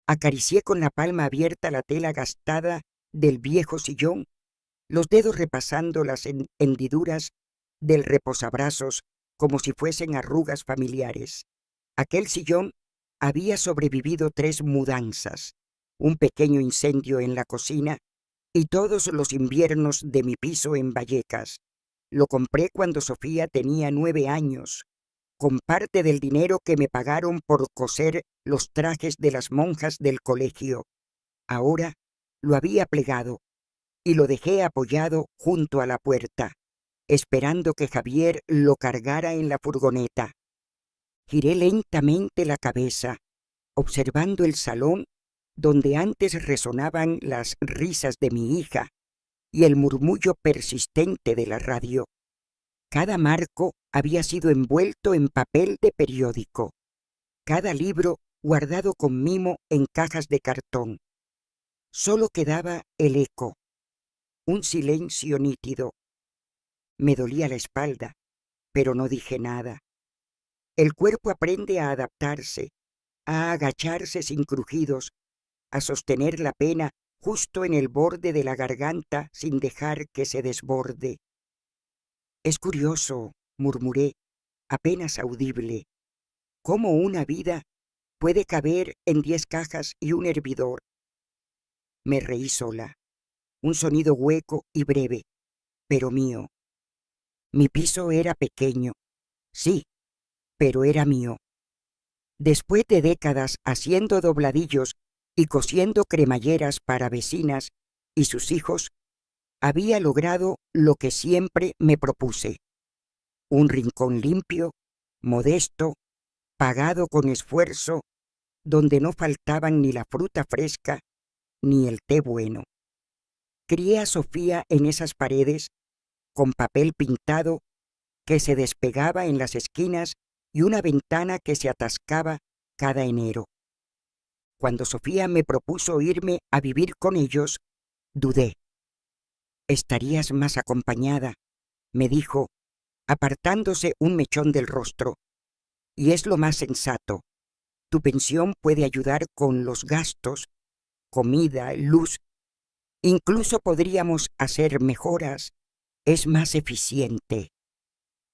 Acaricié con la palma abierta la tela gastada del viejo sillón, los dedos repasando las hendiduras del reposabrazos como si fuesen arrugas familiares. Aquel sillón había sobrevivido 3 mudanzas, un pequeño incendio en la cocina y todos los inviernos de mi piso en Vallecas. Lo compré cuando Sofía tenía 9 años, con parte del dinero que me pagaron por coser los trajes de las monjas del colegio. Ahora lo había plegado y lo dejé apoyado junto a la puerta, esperando que Javier lo cargara en la furgoneta. Giré lentamente la cabeza, observando el salón donde antes resonaban las risas de mi hija y el murmullo persistente de la radio. Cada marco había sido envuelto en papel de periódico, cada libro guardado con mimo en cajas de cartón. Solo quedaba el eco, un silencio nítido. Me dolía la espalda, pero no dije nada. El cuerpo aprende a adaptarse, a agacharse sin crujidos, a sostener la pena justo en el borde de la garganta sin dejar que se desborde. Es curioso, murmuré, apenas audible, cómo una vida puede caber en 10 cajas y un hervidor. Me reí sola, un sonido hueco y breve, pero mío. Mi piso era pequeño, sí, pero era mío. Después de décadas haciendo dobladillos y cosiendo cremalleras para vecinas y sus hijos, había logrado lo que siempre me propuse: un rincón limpio, modesto, pagado con esfuerzo, donde no faltaban ni la fruta fresca ni el té bueno. Crié a Sofía en esas paredes, con papel pintado que se despegaba en las esquinas y una ventana que se atascaba cada enero. Cuando Sofía me propuso irme a vivir con ellos, dudé. «Estarías más acompañada», me dijo, apartándose un mechón del rostro. «Y es lo más sensato. Tu pensión puede ayudar con los gastos, comida, luz. Incluso podríamos hacer mejoras. Es más eficiente».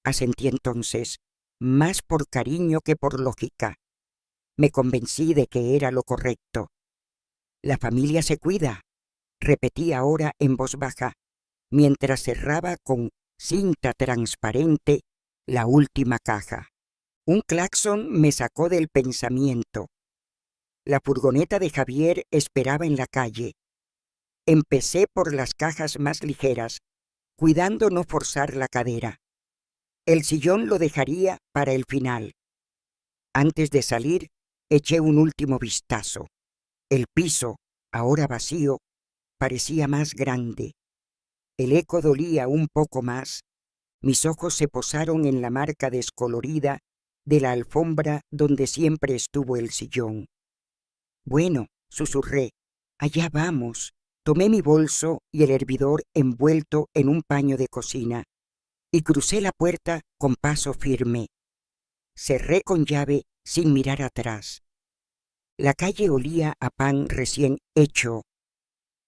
Asentí entonces, más por cariño que por lógica. Me convencí de que era lo correcto. «La familia se cuida», repetí ahora en voz baja, mientras cerraba con cinta transparente la última caja. Un claxon me sacó del pensamiento. La furgoneta de Javier esperaba en la calle. Empecé por las cajas más ligeras, cuidando no forzar la cadera. El sillón lo dejaría para el final. Antes de salir, eché un último vistazo. El piso, ahora vacío, parecía más grande. El eco dolía un poco más. Mis ojos se posaron en la marca descolorida de la alfombra donde siempre estuvo el sillón. «Bueno», susurré, «allá vamos». Tomé mi bolso y el hervidor envuelto en un paño de cocina y crucé la puerta con paso firme. Cerré con llave sin mirar atrás. La calle olía a pan recién hecho.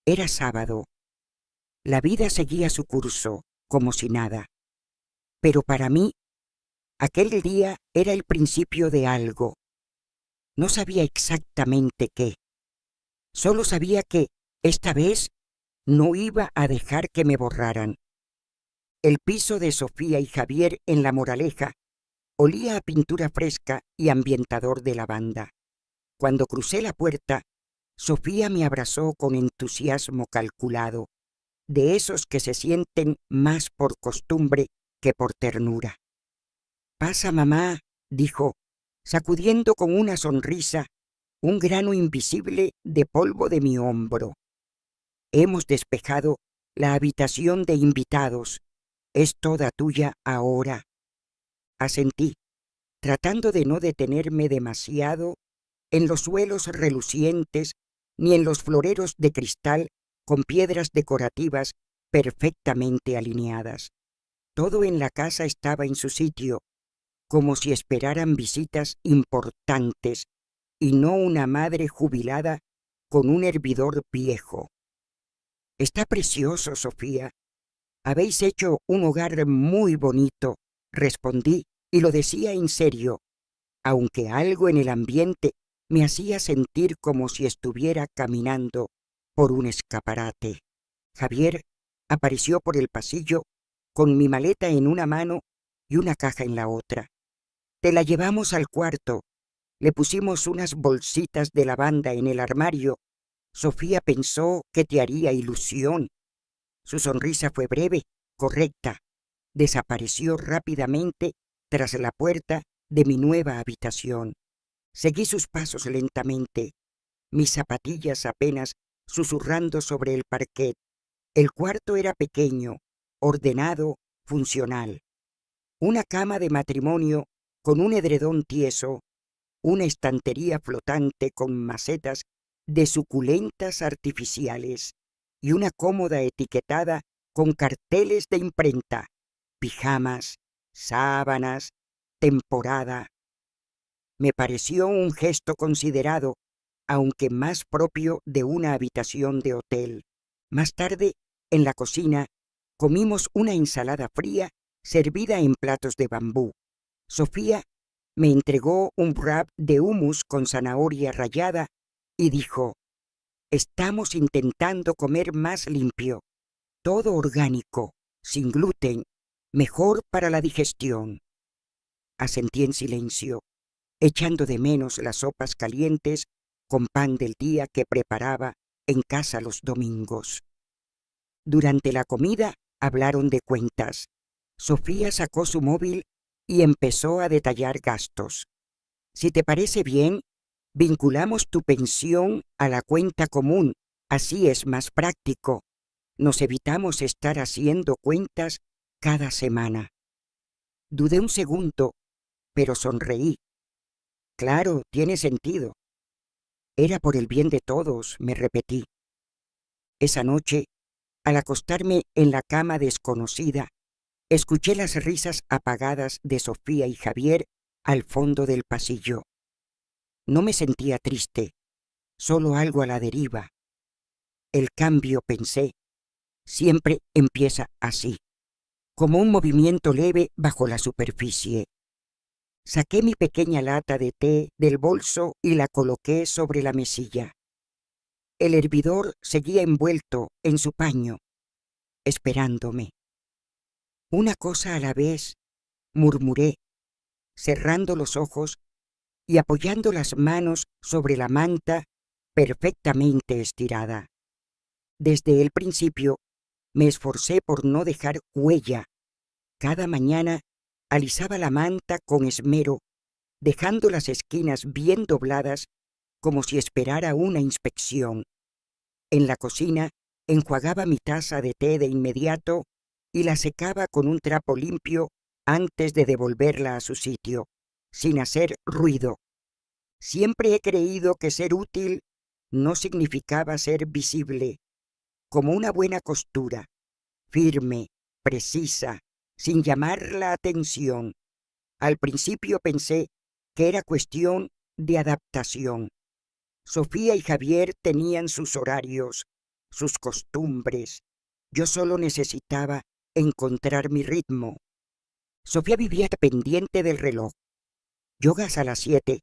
Era sábado. La vida seguía su curso, como si nada. Pero para mí, aquel día era el principio de algo. No sabía exactamente qué. Solo sabía que, esta vez, no iba a dejar que me borraran. El piso de Sofía y Javier en La Moraleja olía a pintura fresca y ambientador de lavanda. Cuando crucé la puerta, Sofía me abrazó con entusiasmo calculado, de esos que se sienten más por costumbre que por ternura. «Pasa, mamá», dijo, sacudiendo con una sonrisa un grano invisible de polvo de mi hombro. «Hemos despejado la habitación de invitados. Es toda tuya ahora». Asentí, tratando de no detenerme demasiado en los suelos relucientes ni en los floreros de cristal con piedras decorativas perfectamente alineadas. Todo en la casa estaba en su sitio, como si esperaran visitas importantes, y no una madre jubilada con un hervidor viejo. Está precioso, Sofía. Habéis hecho un hogar muy bonito, respondí, y lo decía en serio, aunque algo en el ambiente me hacía sentir como si estuviera caminando por un escaparate. Javier apareció por el pasillo con mi maleta en una mano y una caja en la otra. Te la llevamos al cuarto. Le pusimos unas bolsitas de lavanda en el armario. Sofía pensó que te haría ilusión. Su sonrisa fue breve, correcta. Desapareció rápidamente tras la puerta de mi nueva habitación. Seguí sus pasos lentamente, mis zapatillas apenas susurrando sobre el parquet. El cuarto era pequeño, ordenado, funcional. Una cama de matrimonio con un edredón tieso, una estantería flotante con macetas de suculentas artificiales y una cómoda etiquetada con carteles de imprenta, pijamas, sábanas, temporada. Me pareció un gesto considerado, aunque más propio de una habitación de hotel. Más tarde, en la cocina, comimos una ensalada fría servida en platos de bambú. Sofía me entregó un wrap de hummus con zanahoria rallada y dijo: «Estamos intentando comer más limpio, todo orgánico, sin gluten, mejor para la digestión». Asentí en silencio, echando de menos las sopas calientes con pan del día que preparaba en casa los domingos. Durante la comida hablaron de cuentas. Sofía sacó su móvil y empezó a detallar gastos. «Si te parece bien, vinculamos tu pensión a la cuenta común, así es más práctico. Nos evitamos estar haciendo cuentas cada semana». Dudé un segundo, pero sonreí. «Claro, tiene sentido». «Era por el bien de todos», me repetí. Esa noche, al acostarme en la cama desconocida, escuché las risas apagadas de Sofía y Javier al fondo del pasillo. No me sentía triste, solo algo a la deriva. El cambio, pensé, siempre empieza así, como un movimiento leve bajo la superficie. Saqué mi pequeña lata de té del bolso y la coloqué sobre la mesilla. El hervidor seguía envuelto en su paño, esperándome. «Una cosa a la vez», murmuré, cerrando los ojos y apoyando las manos sobre la manta perfectamente estirada. Desde el principio me esforcé por no dejar huella. Cada mañana alisaba la manta con esmero, dejando las esquinas bien dobladas como si esperara una inspección. En la cocina enjuagaba mi taza de té de inmediato y la secaba con un trapo limpio antes de devolverla a su sitio, sin hacer ruido. Siempre he creído que ser útil no significaba ser visible, como una buena costura, firme, precisa, sin llamar la atención. Al principio pensé que era cuestión de adaptación. Sofía y Javier tenían sus horarios, sus costumbres. Yo solo necesitaba encontrar mi ritmo. Sofía vivía pendiente del reloj. Yogas a las 7,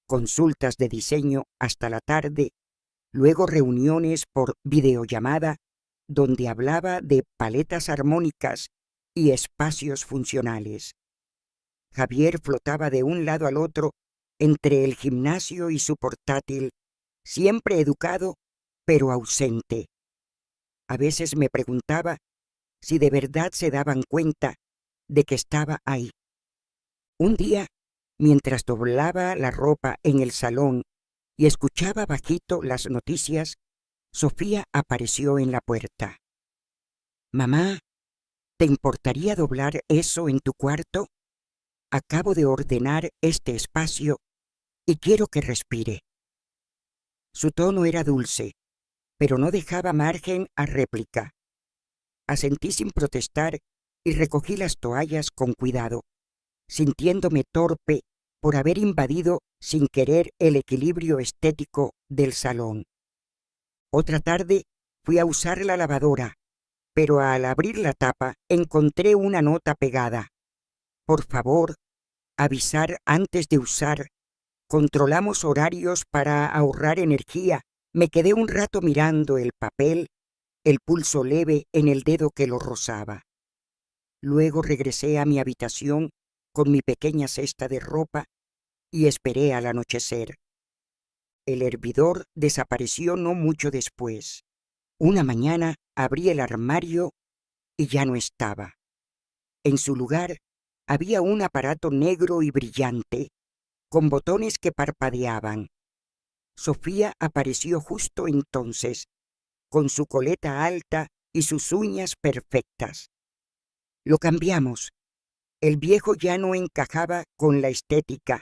consultas de diseño hasta la tarde, luego reuniones por videollamada donde hablaba de paletas armónicas y espacios funcionales. Javier flotaba de un lado al otro entre el gimnasio y su portátil, siempre educado, pero ausente. A veces me preguntaba si de verdad se daban cuenta de que estaba ahí. Un día, mientras doblaba la ropa en el salón y escuchaba bajito las noticias, Sofía apareció en la puerta. «Mamá, ¿te importaría doblar eso en tu cuarto? Acabo de ordenar este espacio y quiero que respire». Su tono era dulce, pero no dejaba margen a réplica. Asentí sin protestar y recogí las toallas con cuidado, sintiéndome torpe por haber invadido sin querer el equilibrio estético del salón. Otra tarde fui a usar la lavadora, pero al abrir la tapa encontré una nota pegada. Por favor, avisar antes de usar. Controlamos horarios para ahorrar energía. Me quedé un rato mirando el papel, el pulso leve en el dedo que lo rozaba. Luego regresé a mi habitación con mi pequeña cesta de ropa y esperé al anochecer. El hervidor desapareció no mucho después. Una mañana abrí el armario y ya no estaba. En su lugar había un aparato negro y brillante, con botones que parpadeaban. Sofía apareció justo entonces, con su coleta alta y sus uñas perfectas. Lo cambiamos. El viejo ya no encajaba con la estética.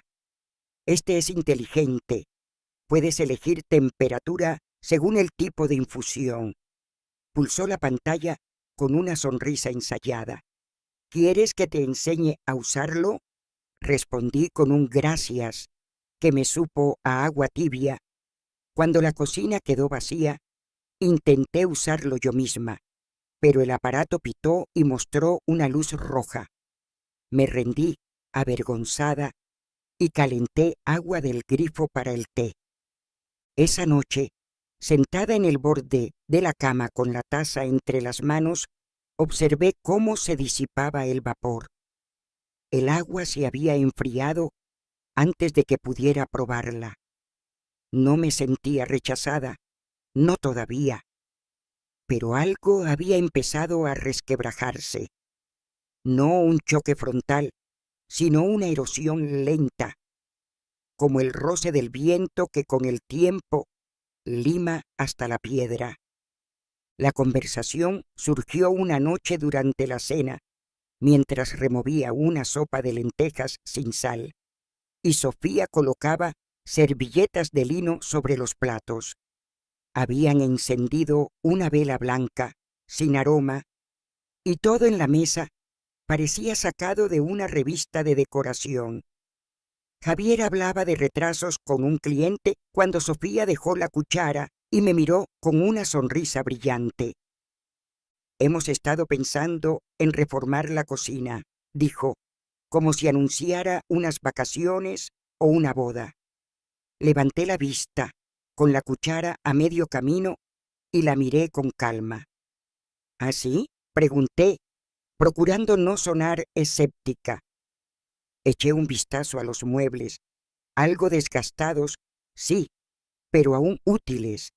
Este es inteligente. Puedes elegir temperatura según el tipo de infusión. Pulsó la pantalla con una sonrisa ensayada. ¿Quieres que te enseñe a usarlo? Respondí con un gracias, que me supo a agua tibia. Cuando la cocina quedó vacía, intenté usarlo yo misma, pero el aparato pitó y mostró una luz roja. Me rendí, avergonzada, y calenté agua del grifo para el té. Esa noche, sentada en el borde de la cama con la taza entre las manos, observé cómo se disipaba el vapor. El agua se había enfriado antes de que pudiera probarla. No me sentía rechazada, no todavía, pero algo había empezado a resquebrajarse. No un choque frontal, sino una erosión lenta, como el roce del viento que con el tiempo lima hasta la piedra. La conversación surgió una noche durante la cena, mientras removía una sopa de lentejas sin sal, y Sofía colocaba servilletas de lino sobre los platos. Habían encendido una vela blanca, sin aroma, y todo en la mesa parecía sacado de una revista de decoración. Javier hablaba de retrasos con un cliente cuando Sofía dejó la cuchara y me miró con una sonrisa brillante. Hemos estado pensando en reformar la cocina, dijo, como si anunciara unas vacaciones o una boda. Levanté la vista, con la cuchara a medio camino, y la miré con calma. ¿Ah, sí? Pregunté, procurando no sonar escéptica. Eché un vistazo a los muebles, algo desgastados, sí, pero aún útiles.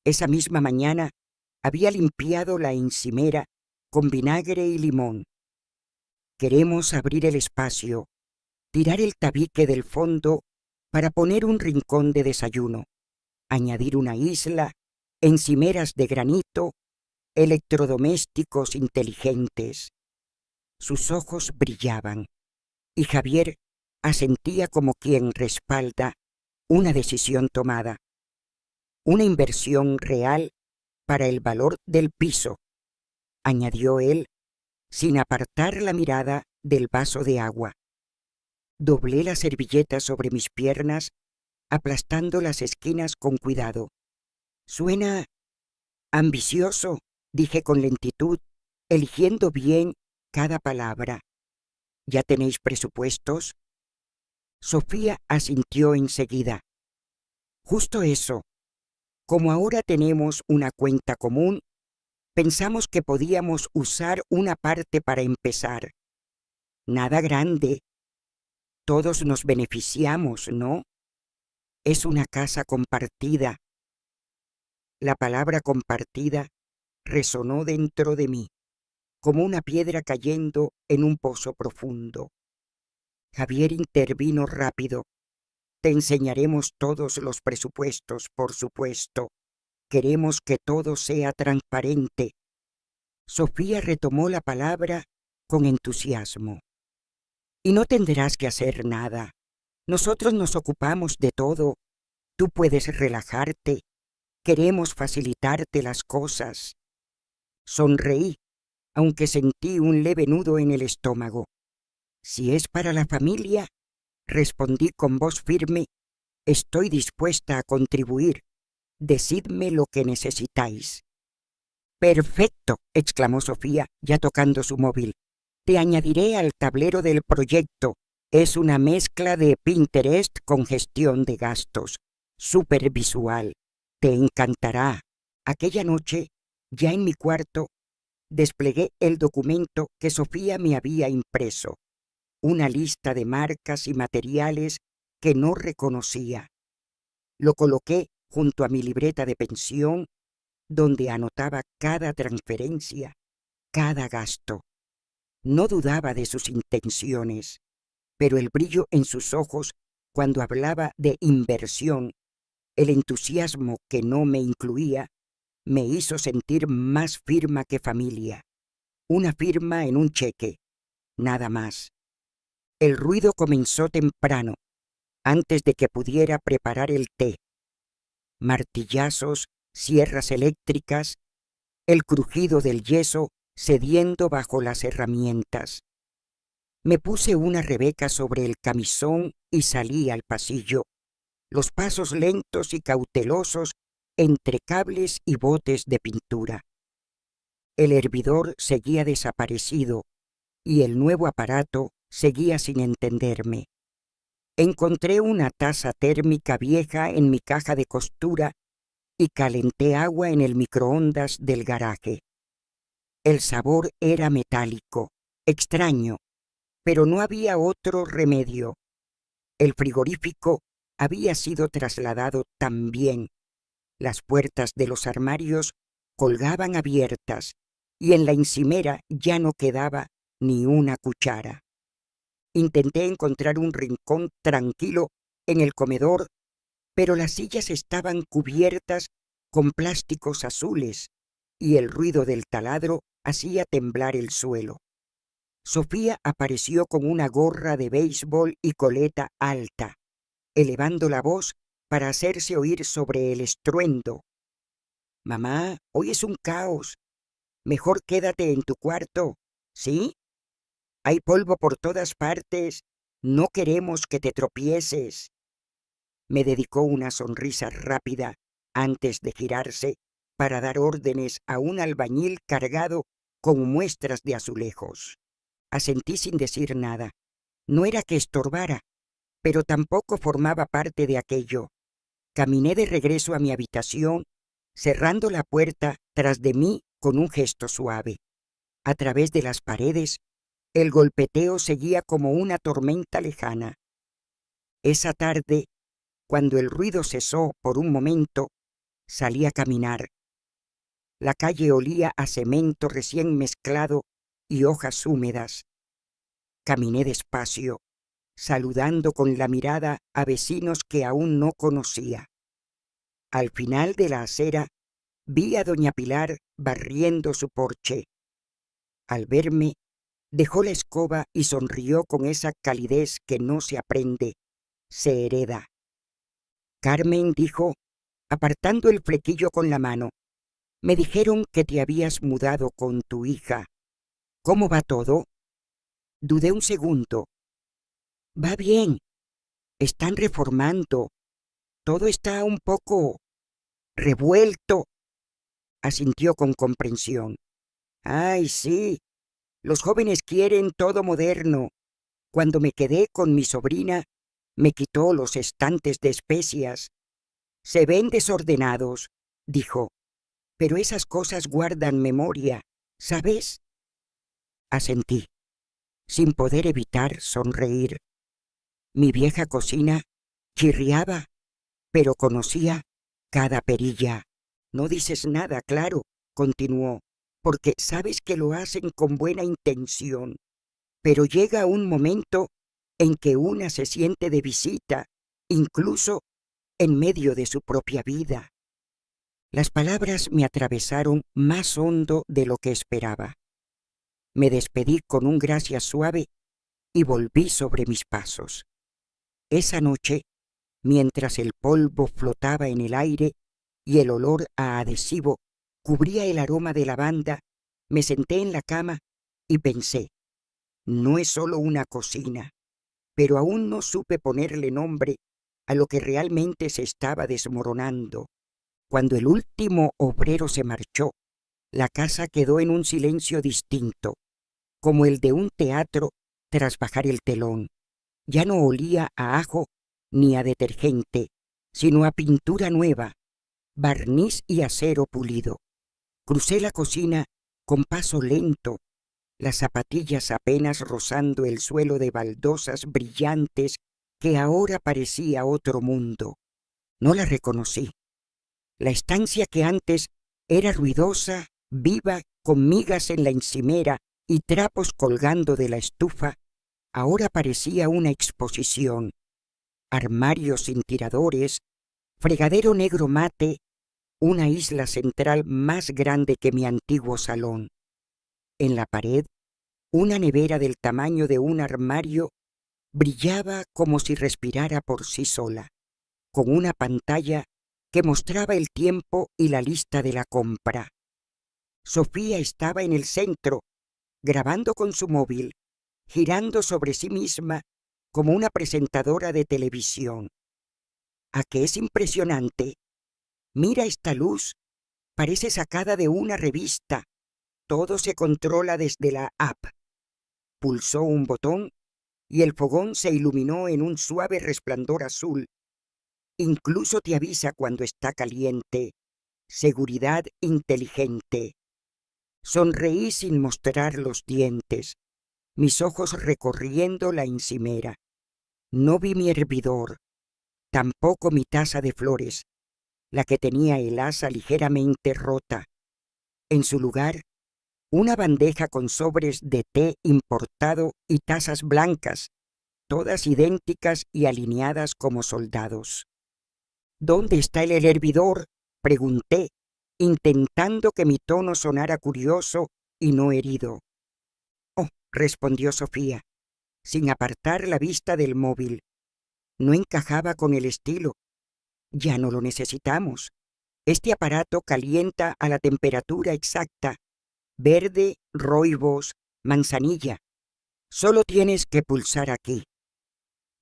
Esa misma mañana había limpiado la encimera con vinagre y limón. Queremos abrir el espacio, tirar el tabique del fondo para poner un rincón de desayuno, añadir una isla, encimeras de granito, electrodomésticos inteligentes. Sus ojos brillaban, y Javier asentía como quien respalda una decisión tomada, una inversión real para el valor del piso, añadió él, sin apartar la mirada del vaso de agua. Doblé la servilleta sobre mis piernas, aplastando las esquinas con cuidado. Suena ambicioso, dije con lentitud, eligiendo bien cada palabra. ¿Ya tenéis presupuestos? Sofía asintió enseguida. Justo eso. Como ahora tenemos una cuenta común, pensamos que podíamos usar una parte para empezar. Nada grande. Todos nos beneficiamos, ¿no? Es una casa compartida. La palabra compartida resonó dentro de mí, como una piedra cayendo en un pozo profundo. Javier intervino rápido. Te enseñaremos todos los presupuestos, por supuesto. Queremos que todo sea transparente. Sofía retomó la palabra con entusiasmo. Y no tendrás que hacer nada. Nosotros nos ocupamos de todo. Tú puedes relajarte. Queremos facilitarte las cosas. Sonreí, aunque sentí un leve nudo en el estómago. Si es para la familia, respondí con voz firme, estoy dispuesta a contribuir. Decidme lo que necesitáis. Perfecto, exclamó Sofía, ya tocando su móvil. Te añadiré al tablero del proyecto. Es una mezcla de Pinterest con gestión de gastos. Súper visual. Te encantará. Aquella noche, ya en mi cuarto, desplegué el documento que Sofía me había impreso. Una lista de marcas y materiales que no reconocía. Lo coloqué junto a mi libreta de pensión, donde anotaba cada transferencia, cada gasto. No dudaba de sus intenciones, pero el brillo en sus ojos cuando hablaba de inversión, el entusiasmo que no me incluía, me hizo sentir más firma que familia. Una firma en un cheque, nada más. El ruido comenzó temprano, antes de que pudiera preparar el té. Martillazos, sierras eléctricas, el crujido del yeso cediendo bajo las herramientas. Me puse una rebeca sobre el camisón y salí al pasillo, los pasos lentos y cautelosos entre cables y botes de pintura. El hervidor seguía desaparecido y el nuevo aparato seguía sin entenderme. Encontré una taza térmica vieja en mi caja de costura y calenté agua en el microondas del garaje. El sabor era metálico, extraño, pero no había otro remedio. El frigorífico había sido trasladado también. Las puertas de los armarios colgaban abiertas y en la encimera ya no quedaba ni una cuchara. Intenté encontrar un rincón tranquilo en el comedor, pero las sillas estaban cubiertas con plásticos azules y el ruido del taladro hacía temblar el suelo. Sofía apareció con una gorra de béisbol y coleta alta, elevando la voz para hacerse oír sobre el estruendo. «Mamá, hoy es un caos. Mejor quédate en tu cuarto, ¿sí? Hay polvo por todas partes. No queremos que te tropieces». Me dedicó una sonrisa rápida antes de girarse para dar órdenes a un albañil cargado con muestras de azulejos. Asentí sin decir nada. No era que estorbara, pero tampoco formaba parte de aquello. Caminé de regreso a mi habitación, cerrando la puerta tras de mí con un gesto suave. A través de las paredes, el golpeteo seguía como una tormenta lejana. Esa tarde, cuando el ruido cesó por un momento, salí a caminar. La calle olía a cemento recién mezclado y hojas húmedas. Caminé despacio, saludando con la mirada a vecinos que aún no conocía. Al final de la acera, vi a doña Pilar barriendo su porche. Al verme, dejó la escoba y sonrió con esa calidez que no se aprende, se hereda. «Carmen», dijo, apartando el flequillo con la mano, «me dijeron que te habías mudado con tu hija. ¿Cómo va todo?» Dudé un segundo. «Va bien. Están reformando. Todo está un poco revuelto», asintió con comprensión. «Ay, sí. Los jóvenes quieren todo moderno. Cuando me quedé con mi sobrina, me quitó los estantes de especias. Se ven desordenados», dijo, «pero esas cosas guardan memoria, ¿sabes?» Asentí, sin poder evitar sonreír. Mi vieja cocina chirriaba, pero conocía cada perilla. «No dices nada, claro», continuó, «porque sabes que lo hacen con buena intención. Pero llega un momento en que una se siente de visita, incluso en medio de su propia vida». Las palabras me atravesaron más hondo de lo que esperaba. Me despedí con un gracias suave y volví sobre mis pasos. Esa noche, mientras el polvo flotaba en el aire y el olor a adhesivo cubría el aroma de lavanda, me senté en la cama y pensé, no es solo una cocina, pero aún no supe ponerle nombre a lo que realmente se estaba desmoronando. Cuando el último obrero se marchó, la casa quedó en un silencio distinto, como el de un teatro tras bajar el telón. Ya no olía a ajo ni a detergente, sino a pintura nueva, barniz y acero pulido. Crucé la cocina con paso lento, las zapatillas apenas rozando el suelo de baldosas brillantes que ahora parecía otro mundo. No la reconocí. La estancia que antes era ruidosa, viva, con migas en la encimera y trapos colgando de la estufa, ahora parecía una exposición. Armarios sin tiradores, fregadero negro mate, una isla central más grande que mi antiguo salón. En la pared, una nevera del tamaño de un armario brillaba como si respirara por sí sola, con una pantalla que mostraba el tiempo y la lista de la compra. Sofía estaba en el centro, grabando con su móvil, girando sobre sí misma como una presentadora de televisión. ¿A qué es impresionante? Mira esta luz, parece sacada de una revista. Todo se controla desde la app. Pulsó un botón y el fogón se iluminó en un suave resplandor azul. Incluso te avisa cuando está caliente. Seguridad inteligente. Sonreí sin mostrar los dientes, mis ojos recorriendo la encimera. No vi mi hervidor, tampoco mi taza de flores, la que tenía el asa ligeramente rota. En su lugar, una bandeja con sobres de té importado y tazas blancas, todas idénticas y alineadas como soldados. ¿Dónde está el hervidor?, pregunté, intentando que mi tono sonara curioso y no herido. Oh, respondió Sofía, sin apartar la vista del móvil. No encajaba con el estilo. Ya no lo necesitamos. Este aparato calienta a la temperatura exacta. Verde, roibos, manzanilla. Solo tienes que pulsar aquí.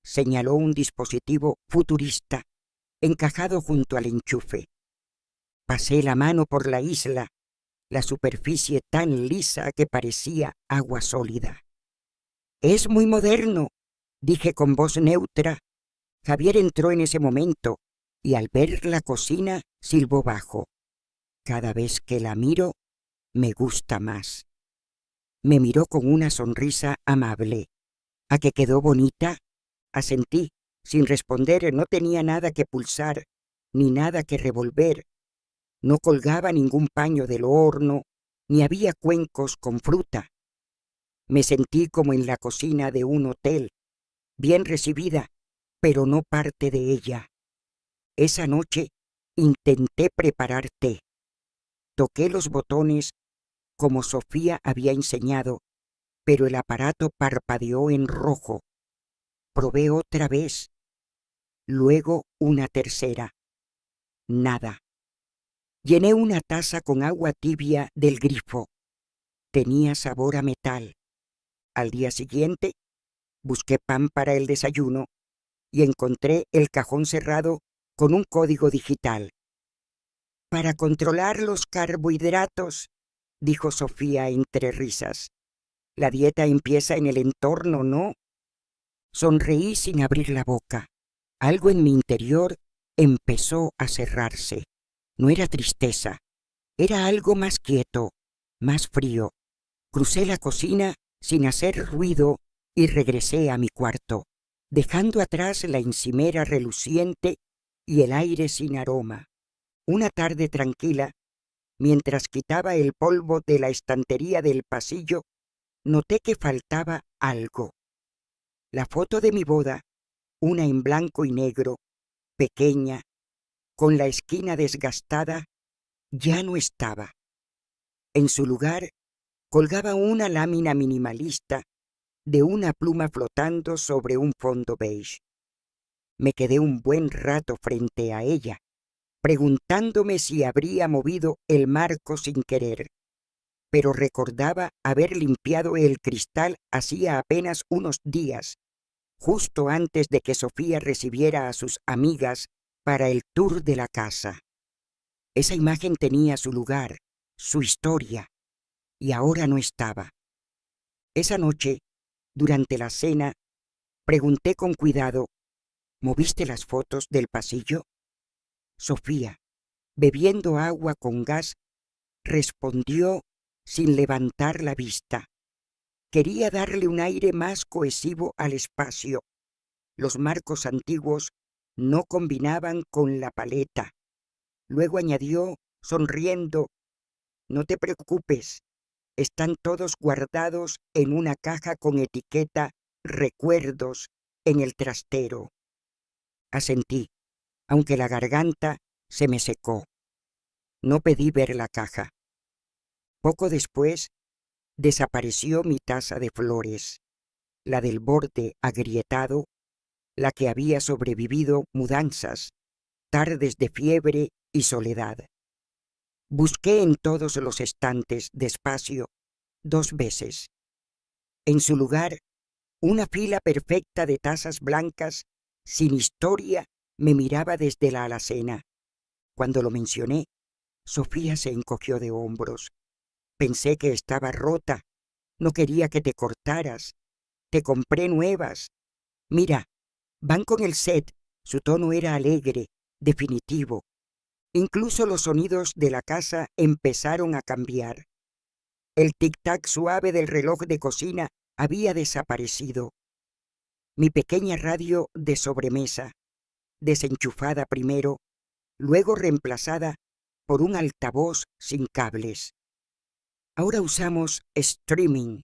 Señaló un dispositivo futurista, encajado junto al enchufe. Pasé la mano por la isla, la superficie tan lisa que parecía agua sólida. Es muy moderno, dije con voz neutra. Javier entró en ese momento y al ver la cocina silbó bajo. Cada vez que la miro, me gusta más. Me miró con una sonrisa amable. ¿A que quedó bonita? Asentí, sin responder. No tenía nada que pulsar, ni nada que revolver. No colgaba ningún paño del horno, ni había cuencos con fruta. Me sentí como en la cocina de un hotel, bien recibida, pero no parte de ella. Esa noche intenté preparar té. Toqué los botones como Sofía había enseñado, pero el aparato parpadeó en rojo. Probé otra vez, luego una tercera. Nada. Llené una taza con agua tibia del grifo. Tenía sabor a metal. Al día siguiente, busqué pan para el desayuno y encontré el cajón cerrado con un código digital. Para controlar los carbohidratos, dijo Sofía entre risas. La dieta empieza en el entorno, ¿no? Sonreí sin abrir la boca. Algo en mi interior empezó a cerrarse. No era tristeza, era algo más quieto, más frío. Crucé la cocina sin hacer ruido y regresé a mi cuarto, dejando atrás la encimera reluciente y el aire sin aroma. Una tarde tranquila, mientras quitaba el polvo de la estantería del pasillo, noté que faltaba algo. La foto de mi boda, una en blanco y negro, pequeña, con la esquina desgastada, ya no estaba. En su lugar, colgaba una lámina minimalista de una pluma flotando sobre un fondo beige. Me quedé un buen rato frente a ella, preguntándome si habría movido el marco sin querer, pero recordaba haber limpiado el cristal hacía apenas unos días justo antes de que Sofía recibiera a sus amigas para el tour de la casa. Esa imagen tenía su lugar, su historia, y ahora no estaba. Esa noche, durante la cena, pregunté con cuidado: ¿moviste las fotos del pasillo? Sofía, bebiendo agua con gas, respondió sin levantar la vista. Quería darle un aire más cohesivo al espacio. Los marcos antiguos no combinaban con la paleta. Luego añadió, sonriendo: no te preocupes, están todos guardados en una caja con etiqueta recuerdos en el trastero. Asentí, aunque la garganta se me secó. No pedí ver la caja. Poco después, desapareció mi taza de flores, la del borde agrietado, la que había sobrevivido mudanzas, tardes de fiebre y soledad. Busqué en todos los estantes, despacio, 2 veces. En su lugar, una fila perfecta de tazas blancas, sin historia, me miraba desde la alacena. Cuando lo mencioné, Sofía se encogió de hombros. Pensé que estaba rota. No quería que te cortaras. Te compré nuevas. Mira, van con el set. Su tono era alegre, definitivo. Incluso los sonidos de la casa empezaron a cambiar. El tic-tac suave del reloj de cocina había desaparecido. Mi pequeña radio de sobremesa, desenchufada primero, luego reemplazada por un altavoz sin cables. Ahora usamos streaming,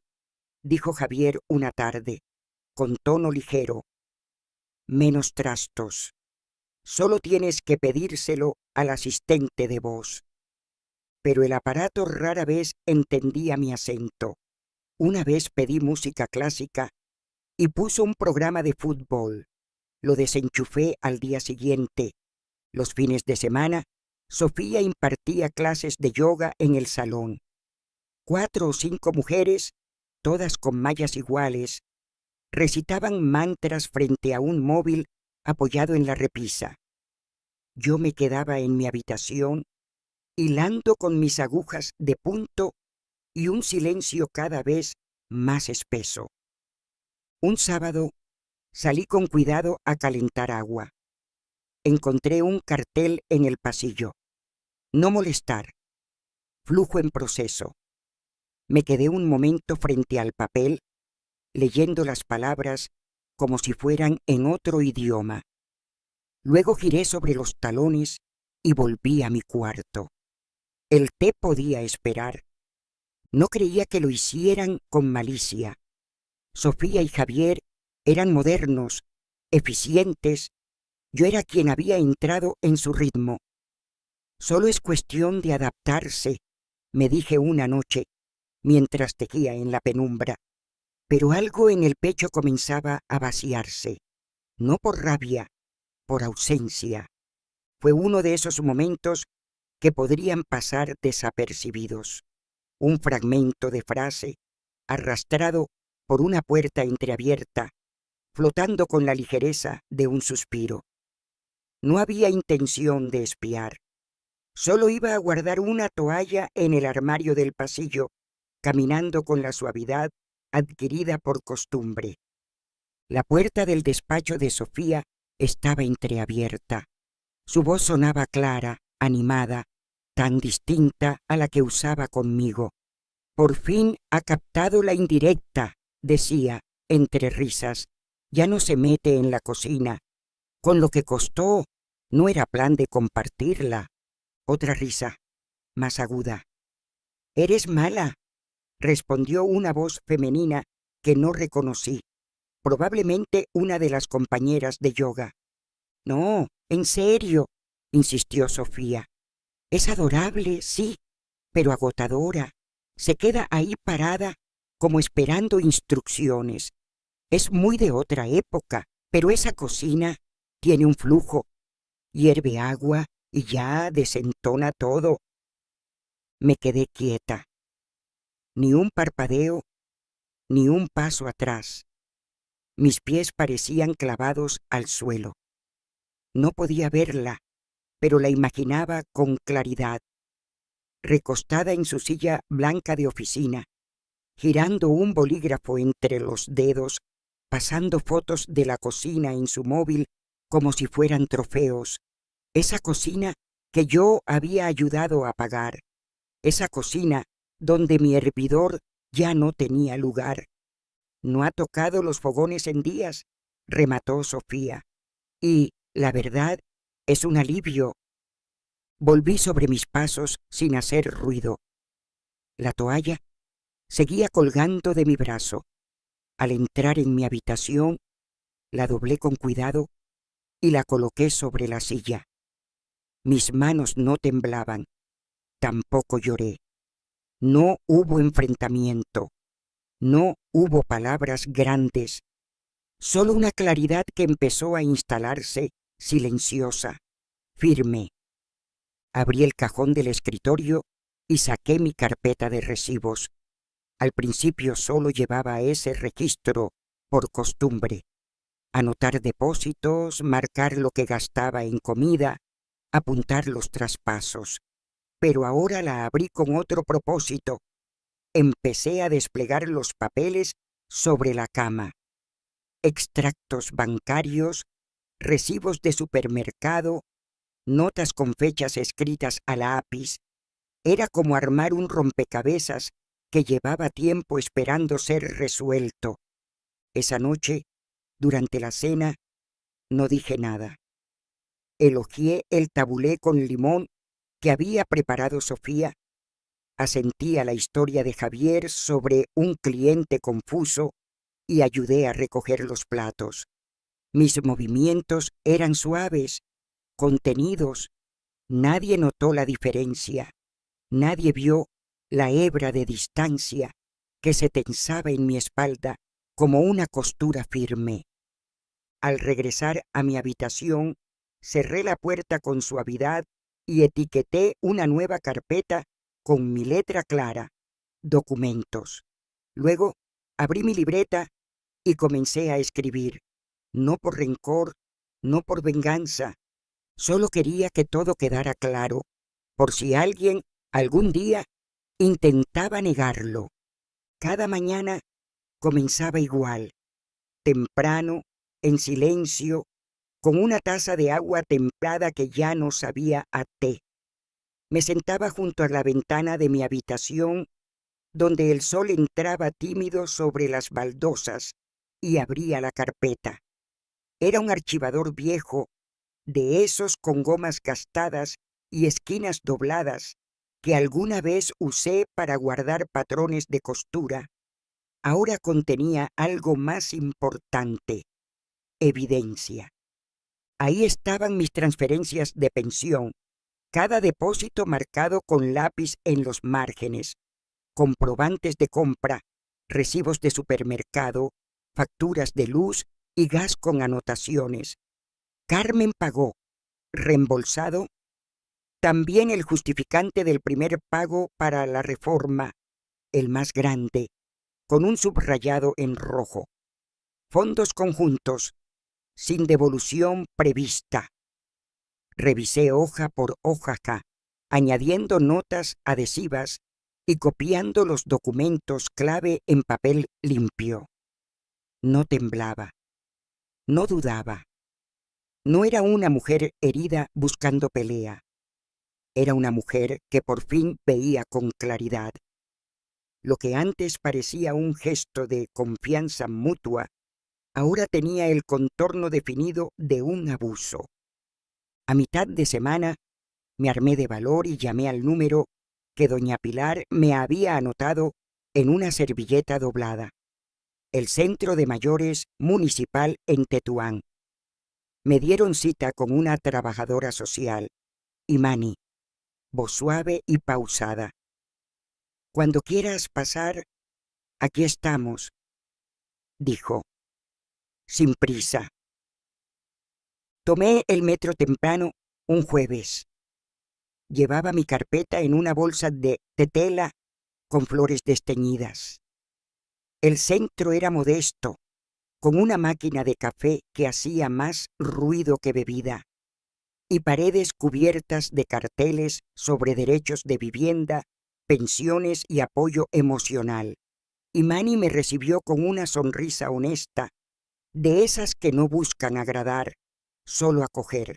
dijo Javier una tarde, con tono ligero. Menos trastos. Solo tienes que pedírselo al asistente de voz. Pero el aparato rara vez entendía mi acento. Una vez pedí música clásica y puso un programa de fútbol. Lo desenchufé al día siguiente. Los fines de semana, Sofía impartía clases de yoga en el salón. 4 o 5 mujeres, todas con mallas iguales, recitaban mantras frente a un móvil apoyado en la repisa. Yo me quedaba en mi habitación, hilando con mis agujas de punto y un silencio cada vez más espeso. Un sábado salí con cuidado a calentar agua. Encontré un cartel en el pasillo: no molestar, flujo en proceso. Me quedé un momento frente al papel, leyendo las palabras como si fueran en otro idioma. Luego giré sobre los talones y volví a mi cuarto. El té podía esperar. No creía que lo hicieran con malicia. Sofía y Javier eran modernos, eficientes. Yo era quien había entrado en su ritmo. Solo es cuestión de adaptarse, me dije una noche, mientras tejía en la penumbra. Pero algo en el pecho comenzaba a vaciarse. No por rabia, por ausencia. Fue uno de esos momentos que podrían pasar desapercibidos. Un fragmento de frase, arrastrado por una puerta entreabierta, flotando con la ligereza de un suspiro. No había intención de espiar. Solo iba a guardar una toalla en el armario del pasillo, caminando con la suavidad adquirida por costumbre. La puerta del despacho de Sofía estaba entreabierta. Su voz sonaba clara, animada, tan distinta a la que usaba conmigo. Por fin ha captado la indirecta, decía, entre risas. Ya no se mete en la cocina. Con lo que costó, no era plan de compartirla. Otra risa, más aguda. «Eres mala», respondió una voz femenina que no reconocí, probablemente una de las compañeras de yoga. «No, en serio», insistió Sofía. «Es adorable, sí, pero agotadora. Se queda ahí parada, como esperando instrucciones. Es muy de otra época, pero esa cocina tiene un flujo. Hierve agua y ya desentona todo». Me quedé quieta. Ni un parpadeo, ni un paso atrás. Mis pies parecían clavados al suelo. No podía verla, pero la imaginaba con claridad, recostada en su silla blanca de oficina, girando un bolígrafo entre los dedos, pasando fotos de la cocina en su móvil como si fueran trofeos. Esa cocina que yo había ayudado a pagar. Esa cocina donde mi hervidor ya no tenía lugar. No ha tocado los fogones en días, remató Sofía. Y, la verdad, es un alivio. Volví sobre mis pasos sin hacer ruido. La toalla seguía colgando de mi brazo. Al entrar en mi habitación, la doblé con cuidado y la coloqué sobre la silla. Mis manos no temblaban, tampoco lloré. No hubo enfrentamiento, no hubo palabras grandes, solo una claridad que empezó a instalarse silenciosa, firme. Abrí el cajón del escritorio y saqué mi carpeta de recibos. Al principio solo llevaba ese registro por costumbre. Anotar depósitos, marcar lo que gastaba en comida, apuntar los traspasos. Pero ahora la abrí con otro propósito. Empecé a desplegar los papeles sobre la cama. Extractos bancarios, recibos de supermercado, notas con fechas escritas a lápiz. Era como armar un rompecabezas que llevaba tiempo esperando ser resuelto. Esa noche, durante la cena, no dije nada. Elogié el tabulé con limón que había preparado Sofía. Asentí a la historia de Javier sobre un cliente confuso y ayudé a recoger los platos. Mis movimientos eran suaves, contenidos. Nadie notó la diferencia. Nadie vio la hebra de distancia que se tensaba en mi espalda como una costura firme. Al regresar a mi habitación, cerré la puerta con suavidad y etiqueté una nueva carpeta con mi letra clara, documentos. Luego abrí mi libreta y comencé a escribir, no por rencor, no por venganza. Solo quería que todo quedara claro, por si alguien algún día intentaba negarlo. Cada mañana comenzaba igual, temprano, en silencio, con una taza de agua templada que ya no sabía a té. Me sentaba junto a la ventana de mi habitación, donde el sol entraba tímido sobre las baldosas, y abría la carpeta. Era un archivador viejo, de esos con gomas gastadas y esquinas dobladas, que alguna vez usé para guardar patrones de costura. Ahora contenía algo más importante: evidencia. Ahí estaban mis transferencias de pensión, cada depósito marcado con lápiz en los márgenes, comprobantes de compra, recibos de supermercado, facturas de luz y gas con anotaciones. Carmen pagó, reembolsado, también el justificante del primer pago para la reforma, el más grande, con un subrayado en rojo. Fondos conjuntos, sin devolución prevista. Revisé hoja por hoja, añadiendo notas adhesivas y copiando los documentos clave en papel limpio. No temblaba, no dudaba. No era una mujer herida buscando pelea. Era una mujer que por fin veía con claridad. Lo que antes parecía un gesto de confianza mutua, ahora tenía el contorno definido de un abuso. A mitad de semana me armé de valor y llamé al número que doña Pilar me había anotado en una servilleta doblada. El Centro de Mayores Municipal en Tetuán. Me dieron cita con una trabajadora social, Imani, voz suave y pausada. Cuando quieras pasar, aquí estamos, dijo, sin prisa. Tomé el metro temprano un jueves. Llevaba mi carpeta en una bolsa de tela con flores desteñidas. El centro era modesto, con una máquina de café que hacía más ruido que bebida, y paredes cubiertas de carteles sobre derechos de vivienda, pensiones y apoyo emocional. Y Manny me recibió con una sonrisa honesta, de esas que no buscan agradar, solo acoger.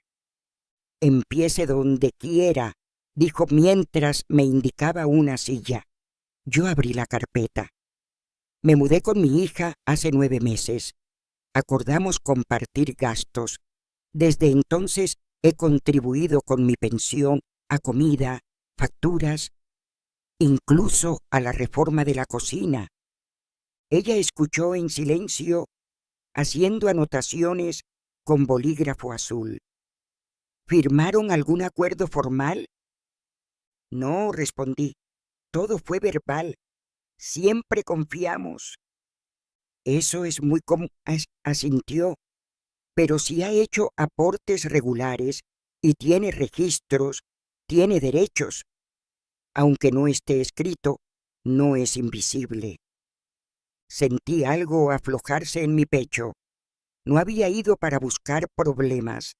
«Empiece donde quiera», dijo mientras me indicaba una silla. Yo abrí la carpeta. Me mudé con mi hija hace 9 meses. Acordamos compartir gastos. Desde entonces he contribuido con mi pensión a comida, facturas, incluso a la reforma de la cocina. Ella escuchó en silencio, haciendo anotaciones con bolígrafo azul. ¿Firmaron algún acuerdo formal? No, respondí. Todo fue verbal. Siempre confiamos. Eso es muy común, asintió. Pero si ha hecho aportes regulares y tiene registros, tiene derechos. Aunque no esté escrito, no es invisible. Sentí algo aflojarse en mi pecho. No había ido para buscar problemas.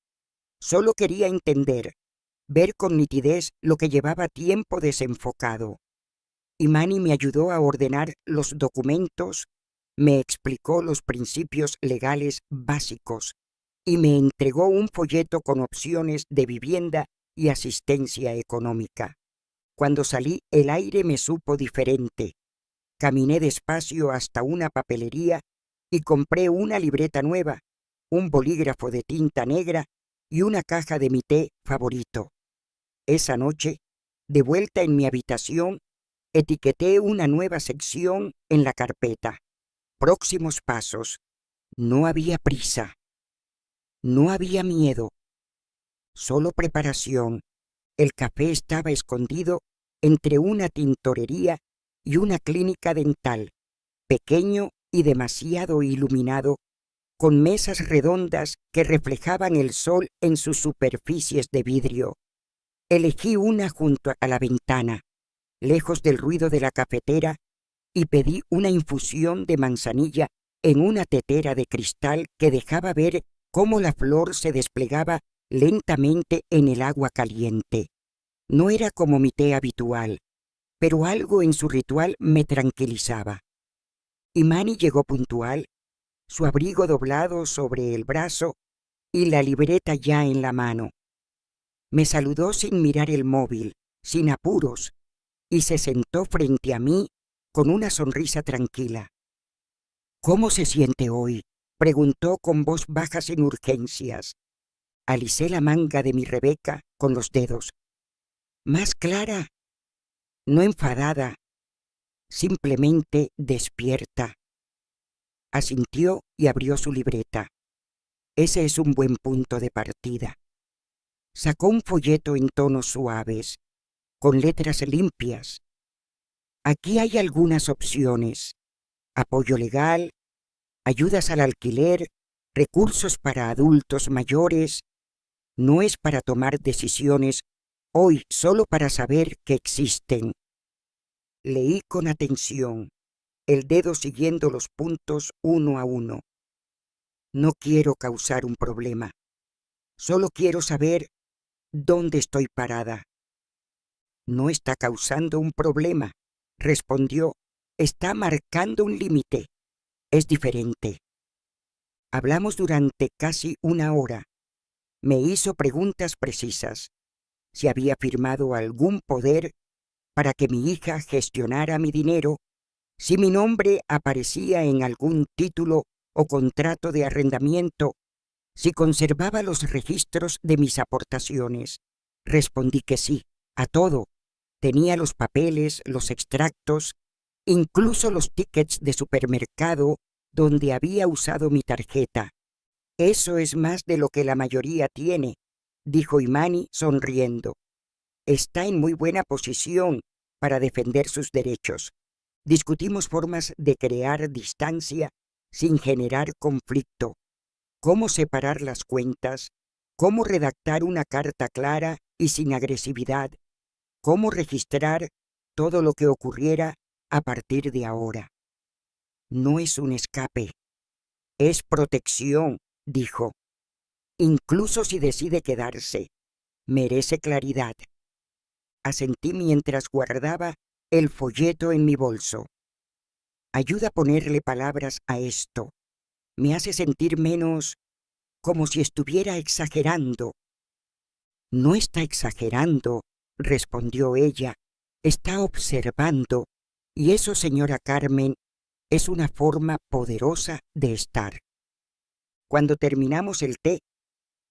Solo quería entender, ver con nitidez lo que llevaba tiempo desenfocado. Y Manny me ayudó a ordenar los documentos, me explicó los principios legales básicos y me entregó un folleto con opciones de vivienda y asistencia económica. Cuando salí, el aire me supo diferente. Caminé despacio hasta una papelería y compré una libreta nueva, un bolígrafo de tinta negra y una caja de mi té favorito. Esa noche, de vuelta en mi habitación, etiqueté una nueva sección en la carpeta. Próximos pasos. No había prisa. No había miedo. Solo preparación. El café estaba escondido entre una tintorería y una clínica dental, pequeño y demasiado iluminado, con mesas redondas que reflejaban el sol en sus superficies de vidrio. Elegí una junto a la ventana, lejos del ruido de la cafetera, y pedí una infusión de manzanilla en una tetera de cristal que dejaba ver cómo la flor se desplegaba lentamente en el agua caliente. No era como mi té habitual, pero algo en su ritual me tranquilizaba. Y Manny llegó puntual, su abrigo doblado sobre el brazo y la libreta ya en la mano. Me saludó sin mirar el móvil, sin apuros, y se sentó frente a mí con una sonrisa tranquila. «¿Cómo se siente hoy?», preguntó con voz baja sin urgencias. Alicé la manga de mi Rebeca con los dedos. «Más clara, no enfadada, simplemente despierta». Asintió y abrió su libreta. Ese es un buen punto de partida. Sacó un folleto en tonos suaves, con letras limpias. «Aquí hay algunas opciones: apoyo legal, ayudas al alquiler, recursos para adultos mayores. No es para tomar decisiones hoy, solo para saber que existen». Leí con atención, el dedo siguiendo los puntos uno a uno. No quiero causar un problema. Solo quiero saber dónde estoy parada. «No está causando un problema», respondió. «Está marcando un límite. Es diferente». Hablamos durante casi una hora. Me hizo preguntas precisas. Si había firmado algún poder para que mi hija gestionara mi dinero, si mi nombre aparecía en algún título o contrato de arrendamiento, si conservaba los registros de mis aportaciones. Respondí que sí, a todo. Tenía los papeles, los extractos, incluso los tickets de supermercado donde había usado mi tarjeta. «Eso es más de lo que la mayoría tiene», dijo Imani sonriendo. «Está en muy buena posición para defender sus derechos». Discutimos formas de crear distancia sin generar conflicto, cómo separar las cuentas, cómo redactar una carta clara y sin agresividad, cómo registrar todo lo que ocurriera a partir de ahora. No es un escape, Es protección, dijo. Incluso si decide quedarse, merece claridad. Asentí mientras guardaba el folleto en mi bolso. Ayuda a ponerle palabras a esto. Me hace sentir menos como si estuviera exagerando. No está exagerando, respondió ella. Está observando. Y eso, señora Carmen, es una forma poderosa de estar. Cuando terminamos el té,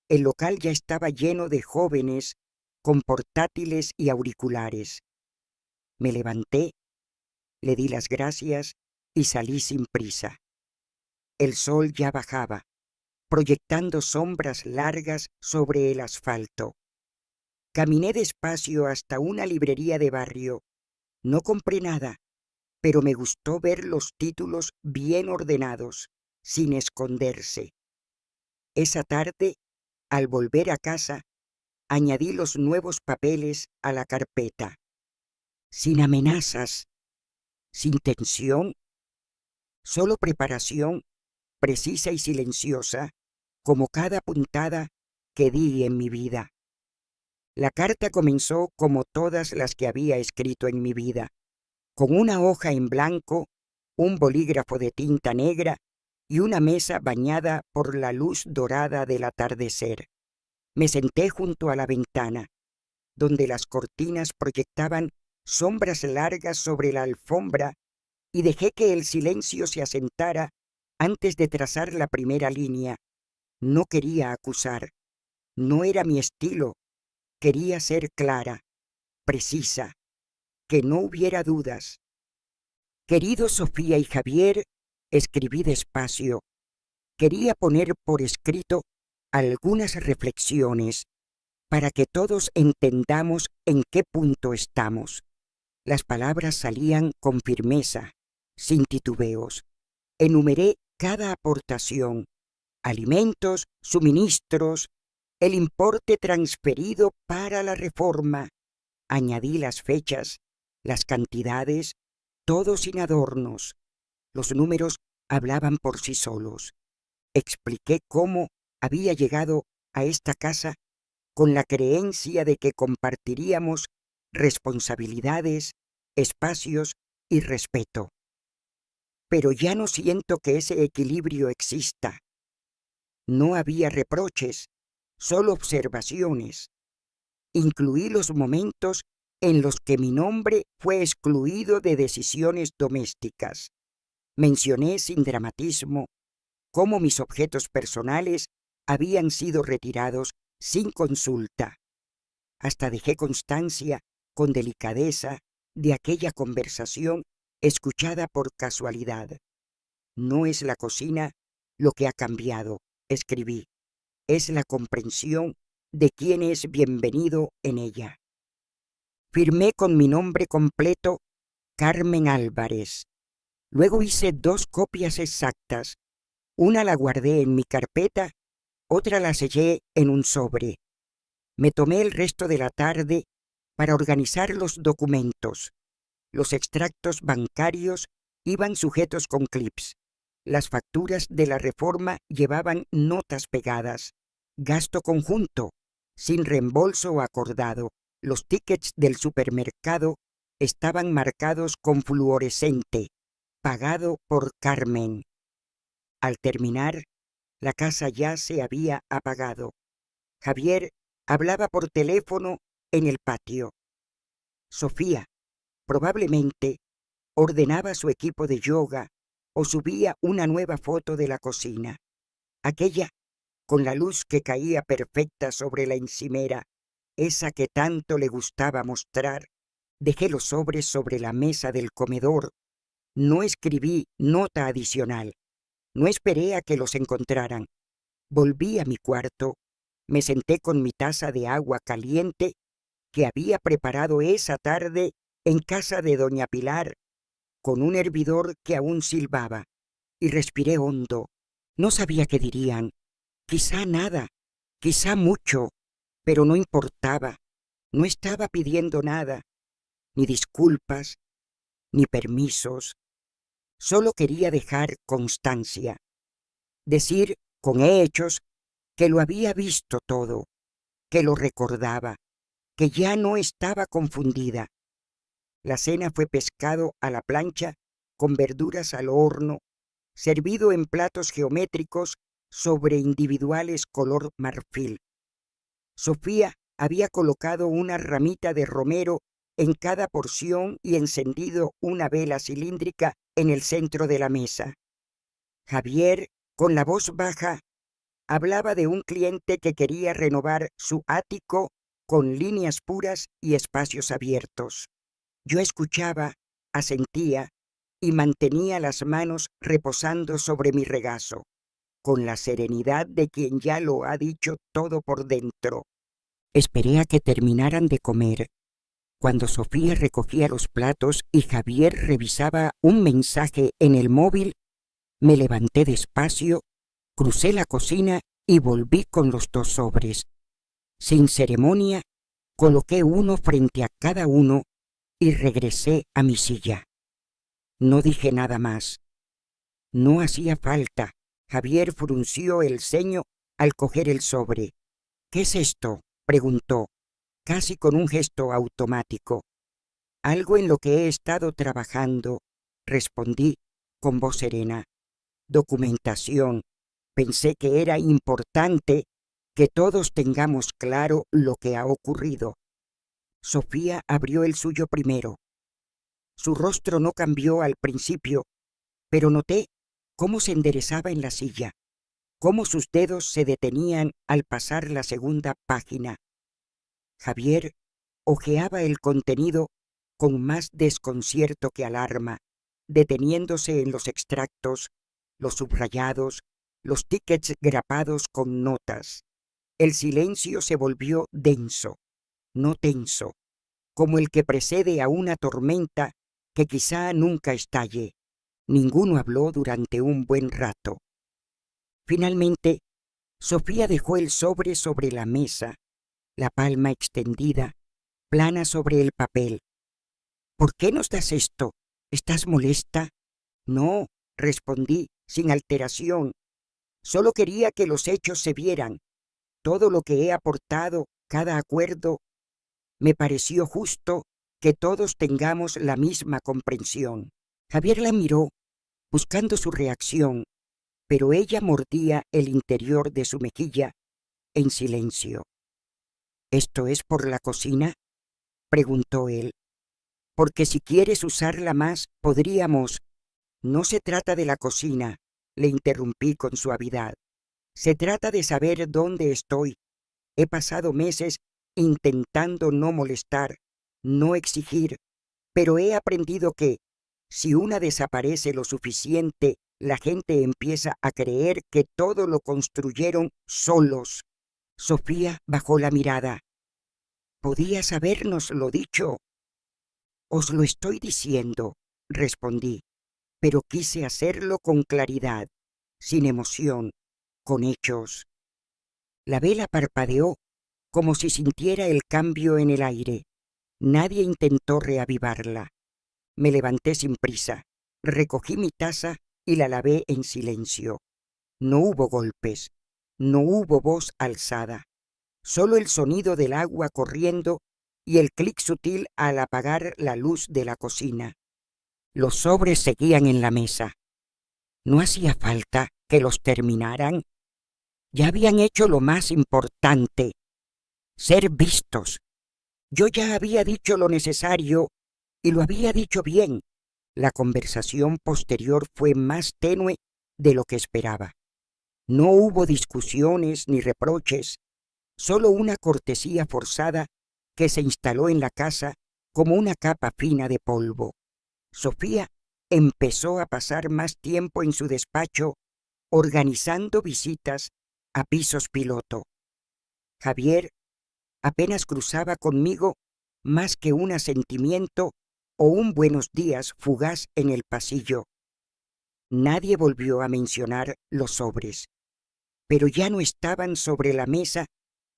el local ya estaba lleno de jóvenes con portátiles y auriculares. Me levanté, le di las gracias y salí sin prisa. El sol ya bajaba, proyectando sombras largas sobre el asfalto. Caminé despacio hasta una librería de barrio. No compré nada, pero me gustó ver los títulos bien ordenados, sin esconderse. Esa tarde, al volver a casa, añadí los nuevos papeles a la carpeta. Sin amenazas, sin tensión, solo preparación precisa y silenciosa, como cada puntada que di en mi vida. La carta comenzó como todas las que había escrito en mi vida, con una hoja en blanco, un bolígrafo de tinta negra y una mesa bañada por la luz dorada del atardecer. Me senté junto a la ventana, donde las cortinas proyectaban sombras largas sobre la alfombra, y dejé que el silencio se asentara antes de trazar la primera línea. No quería acusar, no era mi estilo, quería ser clara, precisa, que no hubiera dudas. Queridos Sofía y Javier, escribí despacio. Quería poner por escrito algunas reflexiones para que todos entendamos en qué punto estamos. Las palabras salían con firmeza, sin titubeos. Enumeré cada aportación: alimentos, suministros, el importe transferido para la reforma. Añadí las fechas, las cantidades, todo sin adornos. Los números hablaban por sí solos. Expliqué cómo había llegado a esta casa con la creencia de que compartiríamos responsabilidades, espacios y respeto. Pero ya no siento que ese equilibrio exista. No había reproches, solo observaciones. Incluí los momentos en los que mi nombre fue excluido de decisiones domésticas. Mencioné sin dramatismo cómo mis objetos personales habían sido retirados sin consulta. Hasta dejé constancia, con delicadeza, de aquella conversación escuchada por casualidad. No es la cocina lo que ha cambiado, escribí. Es la comprensión de quién es bienvenido en ella. Firmé con mi nombre completo, Carmen Álvarez. Luego hice 2 copias exactas. Una la guardé en mi carpeta, otra la sellé en un sobre. Me tomé el resto de la tarde para organizar los documentos. Los extractos bancarios iban sujetos con clips. Las facturas de la reforma llevaban notas pegadas. Gasto conjunto, sin reembolso acordado. Los tickets del supermercado estaban marcados con fluorescente, pagado por Carmen. Al terminar, la casa ya se había apagado. Javier hablaba por teléfono en el patio. Sofía, probablemente, ordenaba su equipo de yoga o subía una nueva foto de la cocina. Aquella, con la luz que caía perfecta sobre la encimera, esa que tanto le gustaba mostrar. Dejé los sobres sobre la mesa del comedor. No escribí nota adicional. No esperé a que los encontraran. Volví a mi cuarto. Me senté con mi taza de agua caliente que había preparado esa tarde en casa de doña Pilar, con un hervidor que aún silbaba, y respiré hondo. No sabía qué dirían. Quizá nada, quizá mucho, pero no importaba. No estaba pidiendo nada, ni disculpas, ni permisos. Solo quería dejar constancia. decir con hechos que lo había visto todo, que lo recordaba, que ya no estaba confundida. La cena fue pescado a la plancha con verduras al horno, servido en platos geométricos sobre individuales color marfil. Sofía había colocado una ramita de romero en cada porción y encendido una vela cilíndrica en el centro de la mesa. Javier, con la voz baja, hablaba de un cliente que quería renovar su ático con líneas puras y espacios abiertos. Yo escuchaba, asentía y mantenía las manos reposando sobre mi regazo, con la serenidad de quien ya lo ha dicho todo por dentro. Esperé a que terminaran de comer. Cuando Sofía recogía los platos y Javier revisaba un mensaje en el móvil, me levanté despacio, crucé la cocina y volví con los 2 sobres. Sin ceremonia, coloqué uno frente a cada uno y regresé a mi silla. No dije nada más. No hacía falta. Javier frunció el ceño al coger el sobre. «¿Qué es esto?», preguntó, casi con un gesto automático. «Algo en lo que he estado trabajando», respondí con voz serena. «Documentación. Pensé que era importante que todos tengamos claro lo que ha ocurrido». Sofía abrió el suyo primero. Su rostro no cambió al principio, pero noté cómo se enderezaba en la silla, cómo sus dedos se detenían al pasar la segunda página. Javier hojeaba el contenido con más desconcierto que alarma, deteniéndose en los extractos, los subrayados, los tickets grapados con notas. El silencio se volvió denso, no tenso, como el que precede a una tormenta que quizá nunca estalle. Ninguno habló durante un buen rato. Finalmente, Sofía dejó el sobre la mesa, la palma extendida, plana sobre el papel. «¿Por qué nos das esto? ¿Estás molesta?» «No», respondí, sin alteración. «Solo quería que los hechos se vieran. Todo lo que he aportado, cada acuerdo, me pareció justo que todos tengamos la misma comprensión». Javier la miró, buscando su reacción, pero ella mordía el interior de su mejilla en silencio. «¿Esto es por la cocina?», preguntó él. «Porque si quieres usarla más, podríamos». «No se trata de la cocina», le interrumpí con suavidad. «Se trata de saber dónde estoy. He pasado meses intentando no molestar, no exigir, pero he aprendido que, si una desaparece lo suficiente, la gente empieza a creer que todo lo construyeron solos». Sofía bajó la mirada. «Podías habérnoslo dicho». «Os lo estoy diciendo», respondí, pero quise hacerlo con claridad, sin emoción, con hechos. La vela parpadeó como si sintiera el cambio en el aire. Nadie intentó reavivarla. Me levanté sin prisa, recogí mi taza y la lavé en silencio. No hubo golpes, no hubo voz alzada, solo el sonido del agua corriendo y el clic sutil al apagar la luz de la cocina. Los sobres seguían en la mesa. No hacía falta que los terminaran. Ya habían hecho lo más importante, ser vistos. Yo ya había dicho lo necesario y lo había dicho bien. La conversación posterior fue más tenue de lo que esperaba. No hubo discusiones ni reproches, solo una cortesía forzada que se instaló en la casa como una capa fina de polvo. Sofía empezó a pasar más tiempo en su despacho organizando visitas a pisos piloto. Javier apenas cruzaba conmigo más que un asentimiento o un buenos días fugaz en el pasillo. Nadie volvió a mencionar los sobres, pero ya no estaban sobre la mesa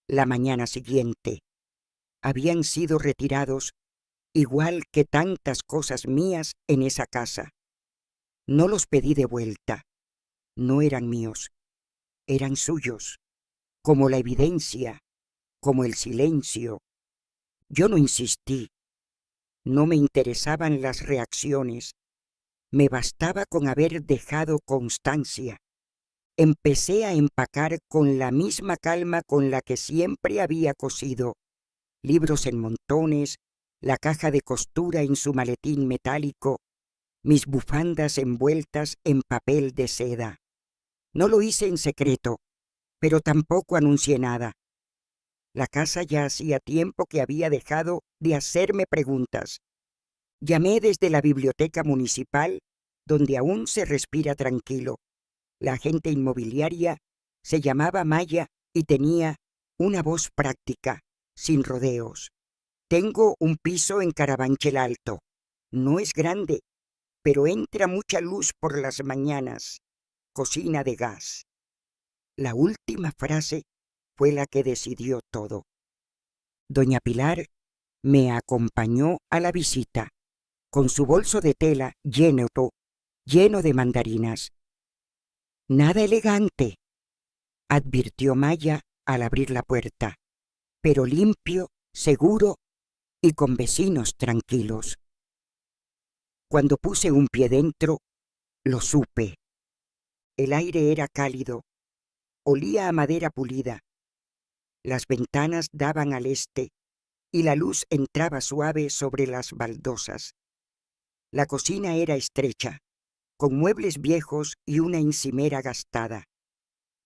la mañana siguiente. Habían sido retirados, igual que tantas cosas mías en esa casa. No los pedí de vuelta. No eran míos. eran suyos, como la evidencia, como el silencio. Yo no insistí, no me interesaban las reacciones, me bastaba con haber dejado constancia. Empecé a empacar con la misma calma con la que siempre había cosido, libros en montones, la caja de costura en su maletín metálico, mis bufandas envueltas en papel de seda. No lo hice en secreto, pero tampoco anuncié nada. La casa ya hacía tiempo que había dejado de hacerme preguntas. Llamé desde la biblioteca municipal, donde aún se respira tranquilo. La agente inmobiliaria se llamaba Maya y tenía una voz práctica, sin rodeos. Tengo un piso en Carabanchel Alto. No es grande, pero entra mucha luz por las mañanas. Cocina de gas. La última frase fue la que decidió todo. Doña Pilar me acompañó a la visita, con su bolso de tela lleno de mandarinas. Nada elegante, advirtió Maya al abrir la puerta, pero limpio, seguro y con vecinos tranquilos. Cuando puse un pie dentro, lo supe. El aire era cálido, olía a madera pulida. Las ventanas daban al este y la luz entraba suave sobre las baldosas. La cocina era estrecha, con muebles viejos y una encimera gastada,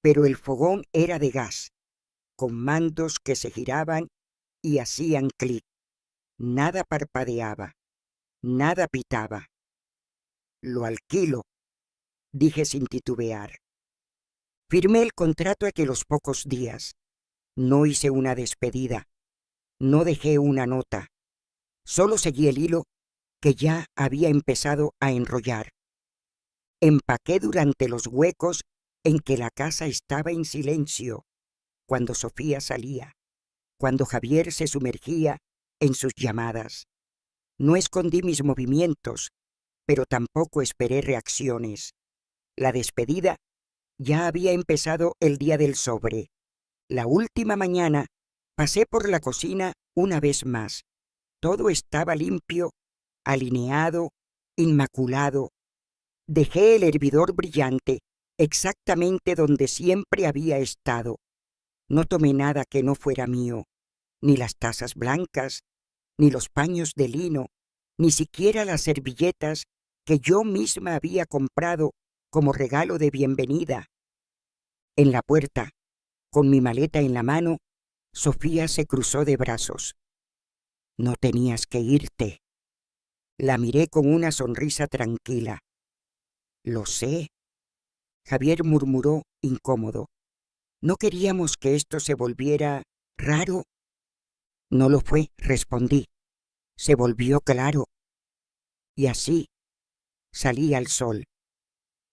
pero el fogón era de gas, con mandos que se giraban y hacían clic. Nada parpadeaba, nada pitaba. Lo alquilo, dije sin titubear. Firmé el contrato a que los pocos días. No hice una despedida, no dejé una nota, solo seguí el hilo que ya había empezado a enrollar. Empaqué durante los huecos en que la casa estaba en silencio, cuando Sofía salía, cuando Javier se sumergía en sus llamadas. No escondí mis movimientos, pero tampoco esperé reacciones. La despedida ya había empezado el día del sobre. La última mañana pasé por la cocina una vez más. Todo estaba limpio, alineado, inmaculado. Dejé el hervidor brillante exactamente donde siempre había estado. No tomé nada que no fuera mío, ni las tazas blancas, ni los paños de lino, ni siquiera las servilletas que yo misma había comprado como regalo de bienvenida. En la puerta, con mi maleta en la mano, Sofía se cruzó de brazos. No tenías que irte. La miré con una sonrisa tranquila. Lo sé, Javier murmuró incómodo. ¿No queríamos que esto se volviera raro? No lo fue, respondí. Se volvió claro. Y así salí al sol.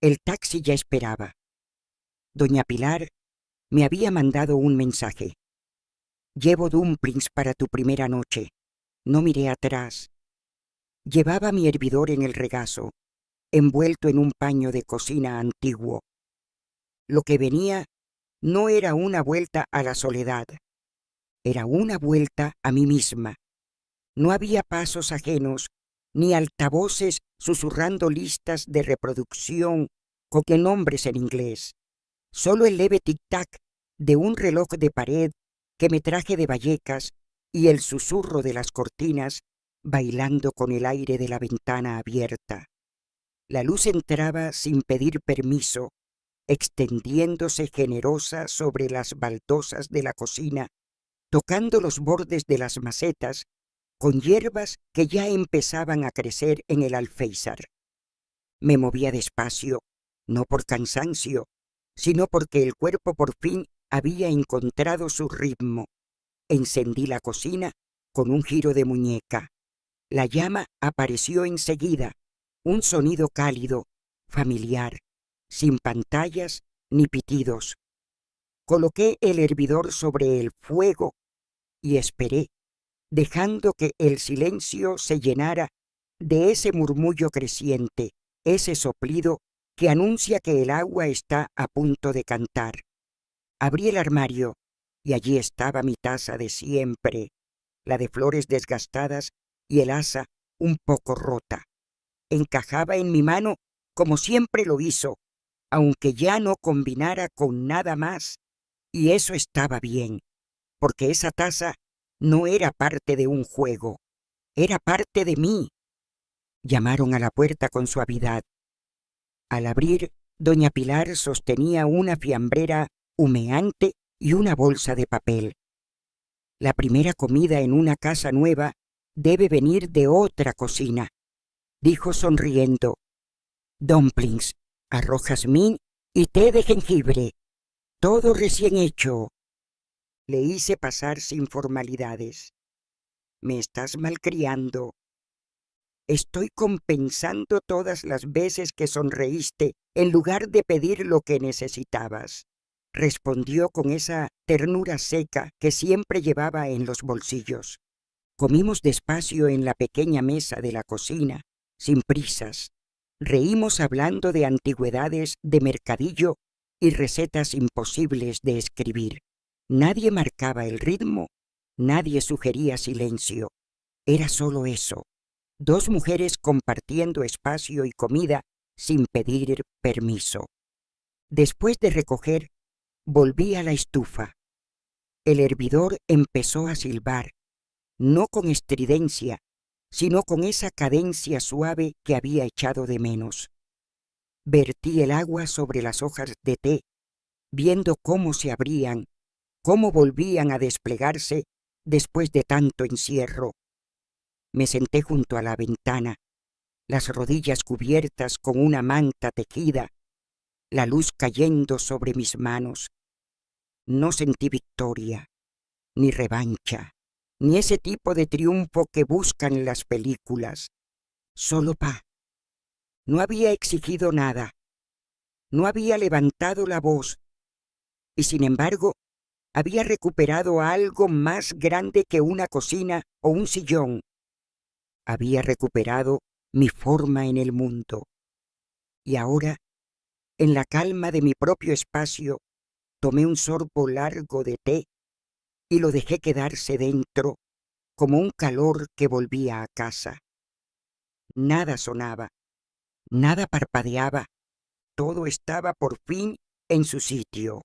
El taxi ya esperaba. Doña Pilar me había mandado un mensaje. Llevo dumplings para tu primera noche. No miré atrás. Llevaba mi hervidor en el regazo, envuelto en un paño de cocina antiguo. Lo que venía no era una vuelta a la soledad, era una vuelta a mí misma. No había pasos ajenos, ni altavoces susurrando listas de reproducción con nombres en inglés. Solo el leve tic-tac de un reloj de pared que me traje de Vallecas y el susurro de las cortinas bailando con el aire de la ventana abierta. La luz entraba sin pedir permiso, extendiéndose generosa sobre las baldosas de la cocina, tocando los bordes de las macetas con hierbas que ya empezaban a crecer en el alféizar. Me movía despacio, no por cansancio, sino porque el cuerpo por fin había encontrado su ritmo. Encendí la cocina con un giro de muñeca. La llama apareció enseguida, un sonido cálido, familiar, sin pantallas ni pitidos. Coloqué el hervidor sobre el fuego y esperé, dejando que el silencio se llenara de ese murmullo creciente, ese soplido que anuncia que el agua está a punto de cantar. Abrí el armario y allí estaba mi taza de siempre, la de flores desgastadas y el asa un poco rota. Encajaba en mi mano como siempre lo hizo, aunque ya no combinara con nada más, y eso estaba bien, porque esa taza no era parte de un juego, era parte de mí. Llamaron a la puerta con suavidad. Al abrir, doña Pilar sostenía una fiambrera humeante y una bolsa de papel. La primera comida en una casa nueva debe venir de otra cocina, dijo sonriendo. Dumplings, arroz jazmín y té de jengibre, todo recién hecho. Le hice pasar sin formalidades. Me estás malcriando. Estoy compensando todas las veces que sonreíste en lugar de pedir lo que necesitabas, respondió con esa ternura seca que siempre llevaba en los bolsillos. Comimos despacio en la pequeña mesa de la cocina, sin prisas. Reímos hablando de antigüedades de mercadillo y recetas imposibles de escribir. Nadie marcaba el ritmo, nadie sugería silencio. Era solo eso. Dos mujeres compartiendo espacio y comida sin pedir permiso. Después de recoger, volví a la estufa. El hervidor empezó a silbar, no con estridencia, sino con esa cadencia suave que había echado de menos. Vertí el agua sobre las hojas de té, viendo cómo se abrían, cómo volvían a desplegarse después de tanto encierro. Me senté junto a la ventana, las rodillas cubiertas con una manta tejida, la luz cayendo sobre mis manos. No sentí victoria, ni revancha, ni ese tipo de triunfo que buscan las películas. Solo paz. No había exigido nada, no había levantado la voz, y sin embargo había recuperado algo más grande que una cocina o un sillón. Había recuperado mi forma en el mundo. Y ahora, en la calma de mi propio espacio, tomé un sorbo largo de té y lo dejé quedarse dentro como un calor que volvía a casa. Nada sonaba, nada parpadeaba, todo estaba por fin en su sitio.